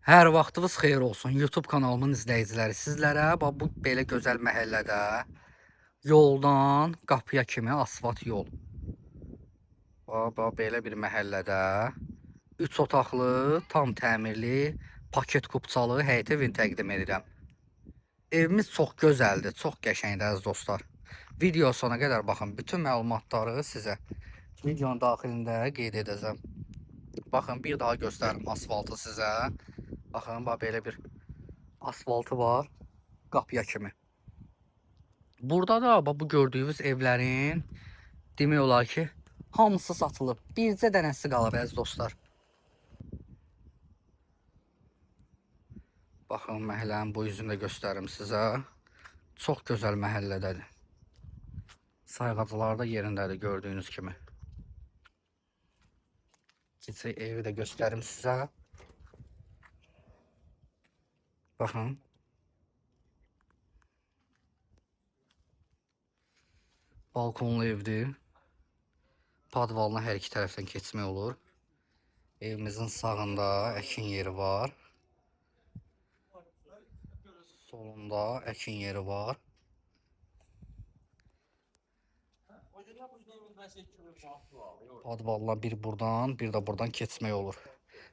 Hər vaxtınız xeyir olsun YouTube kanalımın izləyiciləri. Sizlərə bu belə gözəl məhəllədə yoldan qapıya kimi asfalt yol. Belə bir məhəllədə 3 otaqlı, tam təmirli, paket kupçalı həyət evini təqdim edirəm. Evimiz çox gözəldir, çox qəşəngdir əziz dostlar. Video sona qədər baxın, bütün məlumatları sizə videonun daxilində qeyd edəcəm. Baxın, bir daha göstərim asfaltı sizə. Baxın, belə bir asfaltı var qapıya kimi. Burada da bu gördüyünüz evlərin demək olar ki, hamısı satılıb. Bircə dənəsi qalıb əziz dostlar. Baxın, məhəllənin bu yüzünü də göstərim sizə. Çox gözəl məhəllədədir. Sayğacılar da yerindədir gördüyünüz kimi. Keçək evi də göstərim sizə. Baxın. Balkonlu evdir. Padvalına hər iki tərəfdən keçmək olur. Evimizin sağında əkin yeri var. Solunda əkin yeri var. Padvalına bir buradan, bir də buradan keçmək olur.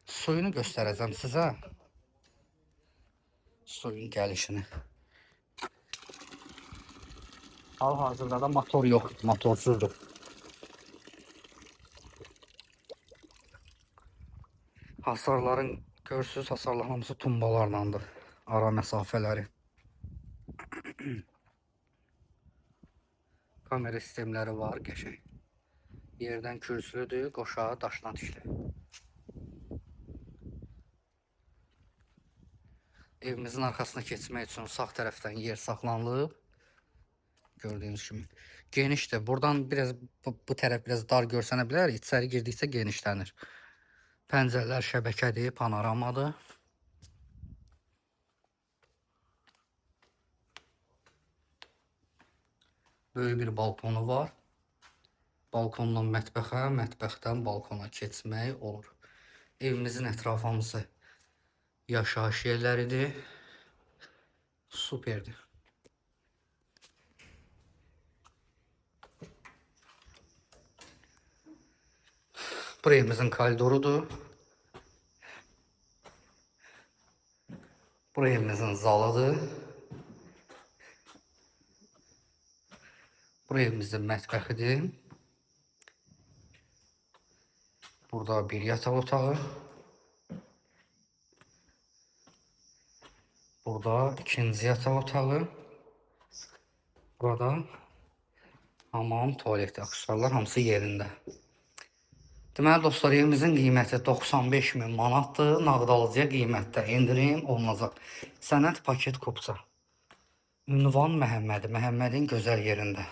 Suyunu göstərəcəm sizə. Suyun gəlişini. Hal-hazırda da motor yoxdur, motorsuzdur. Hasarların görürsünüz, hasarların hamısı tumbalarlandır. Ara məsafələri. Kamera sistemləri var, qəşəng. Yerdən kürsülüdür, qoşağı daşla tikili. Evimizin arxasına keçmək üçün sağ tərəfdən yer saxlanılıb. Gördüyünüz kimi. Genişdir. Buradan biraz bu tərəf biraz dar görsənə bilər. İçəri girdikcə genişlənir. Pəncərələr şəbəkədir, panoramadır. Böyük bir balkonu var. Balkondan mətbəxə, mətbəxdən balkona keçmək olur. Evimizin ətrafı hamısı yaşayış yerləridir. Superdir. Bu evimizin koridorudur. Bu evimizin zalıdır. Bu evimizin mətbəxidir. Burada bir yataq otağı. Burada ikinci yataq otağı. Burada hamam, tualet, aksesuarlar hamısı yerində. Deməli dostlar, evimizin qiyməti 95.000 manatdır. Nağd alıcıya qiymətdə endirim olunacaq. Sənəd paket kupça. Ünvan Məhəmmədi, Məhəmmədin gözəl yerində.